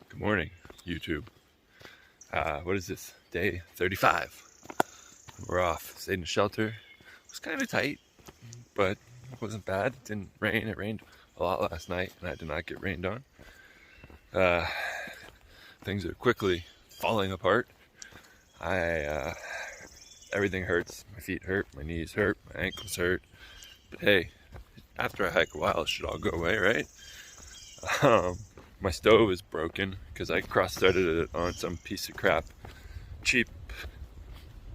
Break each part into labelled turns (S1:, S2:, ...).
S1: Good morning, YouTube. What is this? Day 35. We're off. Stayed in a shelter. It was kind of tight, but it wasn't bad. It didn't rain. It rained a lot last night, and I did not get rained on. Things are quickly falling apart. Everything hurts. My feet hurt. My knees hurt. My ankles hurt. But hey, after I hike a while, it should all go away, right? My stove is broken because I cross-threaded it on some piece of crap, cheap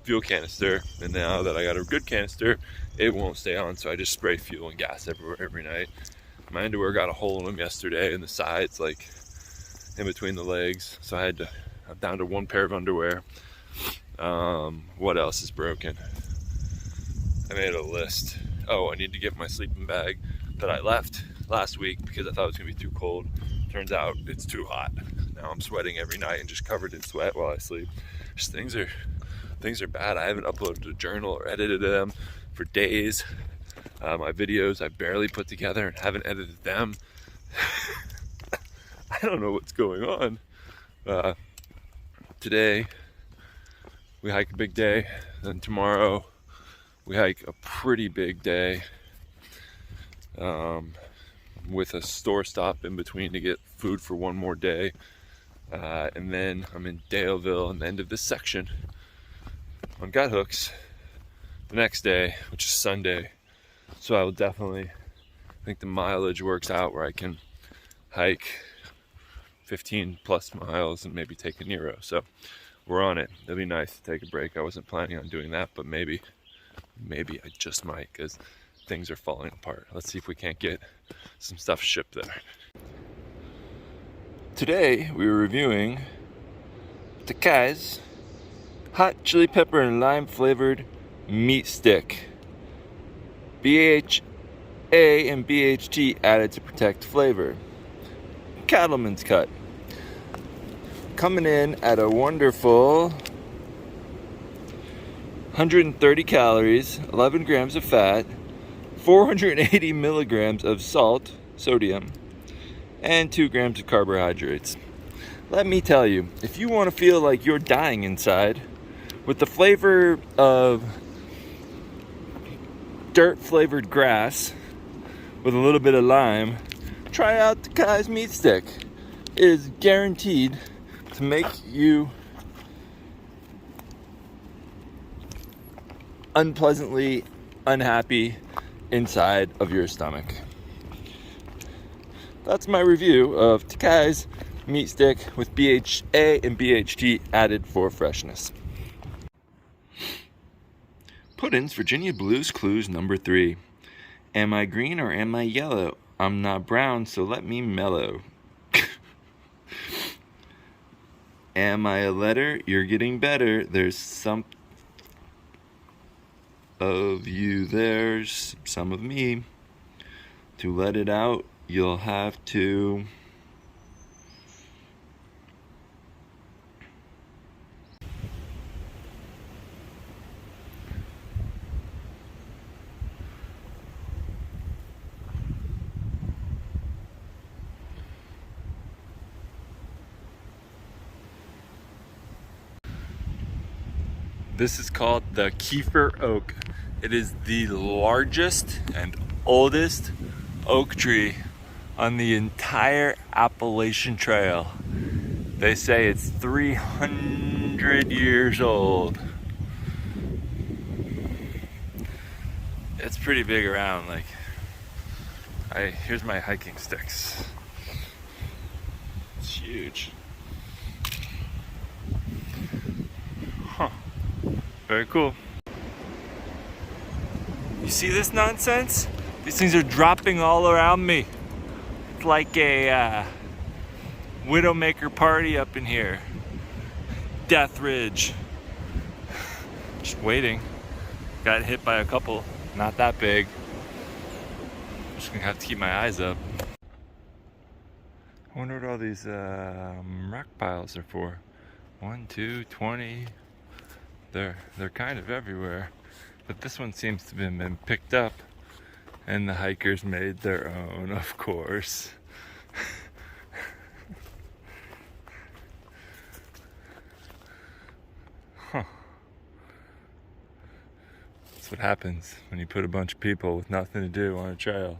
S1: fuel canister, and now that I got a good canister, it won't stay on, so I just spray fuel and gas everywhere every night. My underwear got a hole in them yesterday in the sides, like in between the legs, so I'm down to one pair of underwear. What else is broken? I made a list. Oh, I need to get my sleeping bag that I left last week because I thought it was gonna be too cold. Turns out it's too hot. Now I'm sweating every night and just covered in sweat while I sleep. Just things are bad. I haven't uploaded a journal or edited them for days. My videos I barely put together and haven't edited them. I don't know what's going on. Today we hike a big day, then tomorrow we hike a pretty big day with a store stop in between to get food for one more day. And then I'm in Daleville in the end of this section on gut hooks the next day, which is Sunday. So I will definitely, I think the mileage works out where I can hike 15 plus miles and maybe take a Nero. So we're on it. It'll be nice to take a break. I wasn't planning on doing that, but maybe I just might, because things are falling apart. Let's see if we can't get some stuff shipped there. Today we were reviewing Takai's hot chili pepper and lime flavored meat stick. BHA and BHT added to protect flavor. Cattleman's cut. Coming in at a wonderful 130 calories, 11 grams of fat, 480 milligrams of salt, sodium, and 2 grams of carbohydrates. Let me tell you, if you want to feel like you're dying inside, with the flavor of dirt-flavored grass with a little bit of lime, try out Takai's meat stick. It is guaranteed to make you unpleasantly unhappy inside of your stomach. That's my review of Takai's meat stick with BHA and BHT added for freshness. Puddin's Virginia Blues Clues number 3. Am I green or am I yellow? I'm not brown, so let me mellow. Am I a letter? You're getting better. There's some of you, there's some of me. To let it out, you'll have to This is called the Kiefer Oak. It is the largest and oldest oak tree on the entire Appalachian Trail. They say it's 300 years old. It's pretty big around. Here's my hiking sticks. It's huge. Huh. Very cool. You see this nonsense? These things are dropping all around me. It's like a Widowmaker party up in here. Death Ridge. Just waiting. Got hit by a couple, not that big. Just gonna have to keep my eyes up. I wonder what all these rock piles are for. 1, 2, 20. They're kind of everywhere, but this one seems to have been picked up and the hikers made their own, of course. That's what happens when you put a bunch of people with nothing to do on a trail.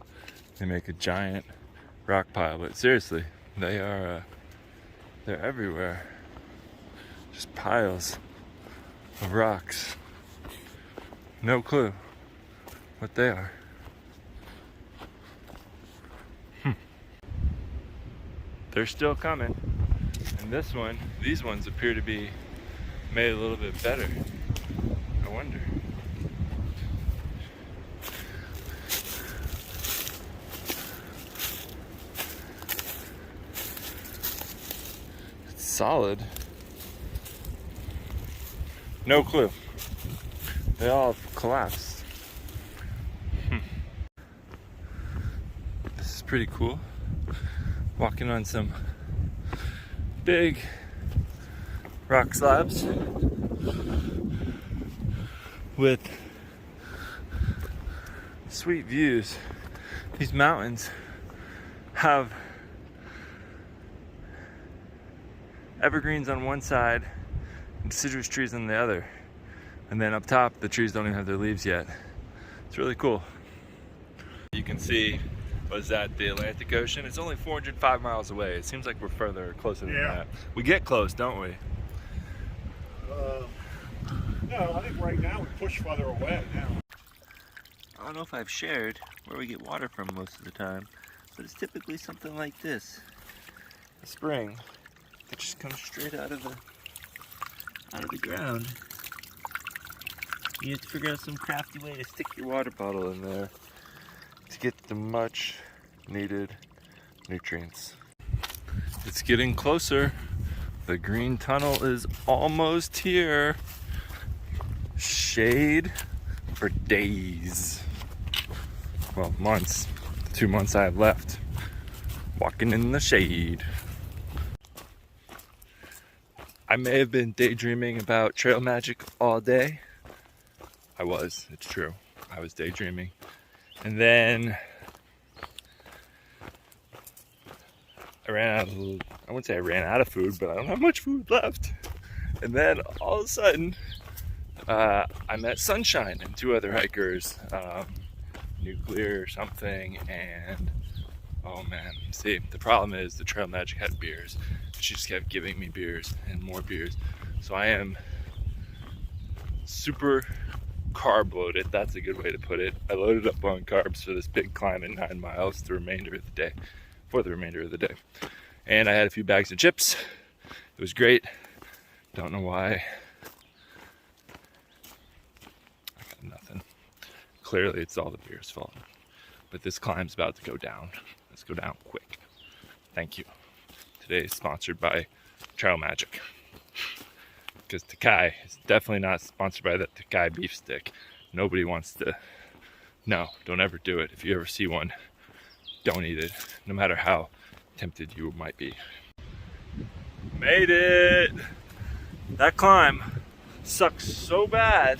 S1: They make a giant rock pile. But seriously, they're everywhere. Just piles of rocks. No clue what they are. They're still coming. And these ones appear to be made a little bit better. I wonder. It's solid. No clue. They all have collapsed. This is pretty cool. Walking on some big rock slabs with sweet views. These mountains have evergreens on one side and deciduous trees on the other. And then up top, the trees don't even have their leaves yet. It's really cool. You can see, was that the Atlantic Ocean? It's only 405 miles away. It seems like we're closer than that. We get close, don't we?
S2: No, I think right now we push further away now.
S3: I don't know if I've shared where we get water from most of the time, but it's typically something like this. A spring that just comes straight out of the ground. You have to figure out some crafty way to stick your water bottle in there to get the much needed nutrients.
S1: It's getting closer. The green tunnel is almost here. Shade for days. Well, months. The 2 months I have left. Walking in the shade. I may have been daydreaming about trail magic all day. I was, it's true. I was daydreaming. And then I wouldn't say I ran out of food, but I don't have much food left. And then all of a sudden, I met Sunshine and two other hikers, Nuclear or something, and oh man, see, the problem is the Trail Magic had beers. She just kept giving me beers and more beers. So I am super carb loaded, that's a good way to put it. I loaded up on carbs for this big climb at 9 miles for the remainder of the day. And I had a few bags of chips. It was great. Don't know why. I got nothing. Clearly it's all the beer's fault. But this climb's about to go down. Let's go down quick. Thank you. Today is sponsored by Trail Magic. Because Takai is definitely not sponsored by that Takai beef stick. Nobody wants to. No, don't ever do it. If you ever see one, don't eat it, no matter how tempted you might be. Made it! That climb sucks so bad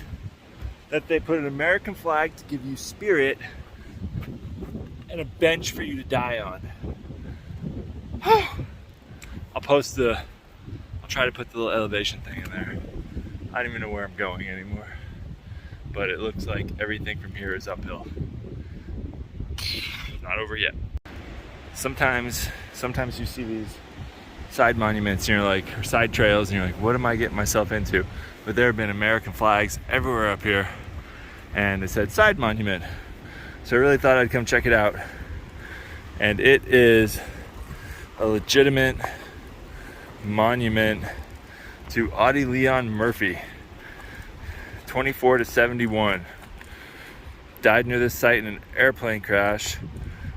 S1: that they put an American flag to give you spirit and a bench for you to die on. I'll try to put the little elevation thing in there. I don't even know where I'm going anymore. But it looks like everything from here is uphill. Not over yet. Sometimes you see these side monuments and you're like, or side trails, and you're like, what am I getting myself into? But there have been American flags everywhere up here, and it said side monument. So I really thought I'd come check it out. And it is a legitimate monument to Audie Leon Murphy, 24 to 71. Died near this site in an airplane crash.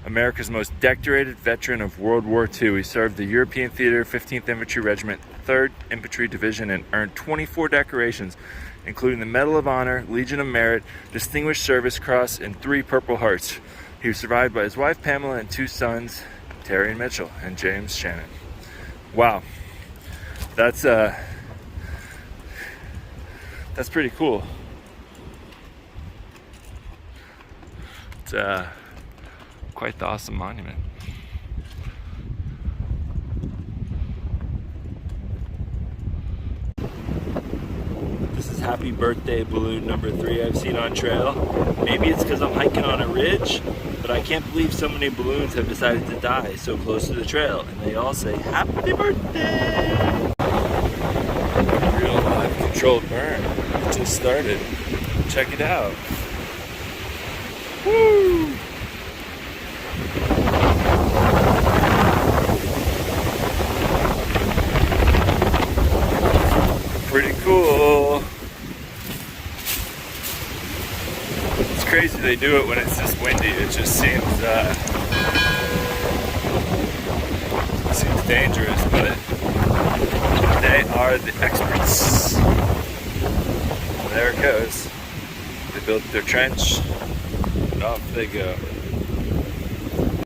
S1: America's most decorated veteran of World War II. He served the European Theater, 15th Infantry Regiment, 3rd Infantry Division, and earned 24 decorations, including the Medal of Honor, Legion of Merit, Distinguished Service Cross, and 3 Purple Hearts. He was survived by his wife Pamela and 2 sons, Terry and Mitchell, and James Shannon. Wow, that's pretty cool. It's quite the awesome monument. This is
S3: happy birthday balloon number 3 I've seen on trail. Maybe it's because I'm hiking on a ridge, but I can't believe so many balloons have decided to die so close to the trail. And they all say, happy birthday!
S1: Real live controlled burn. It just started. Check it out. Woo! Pretty cool. It's crazy they do it when it's this windy. It just seems dangerous, but they are the experts. There it goes. They built their trench, and off they go.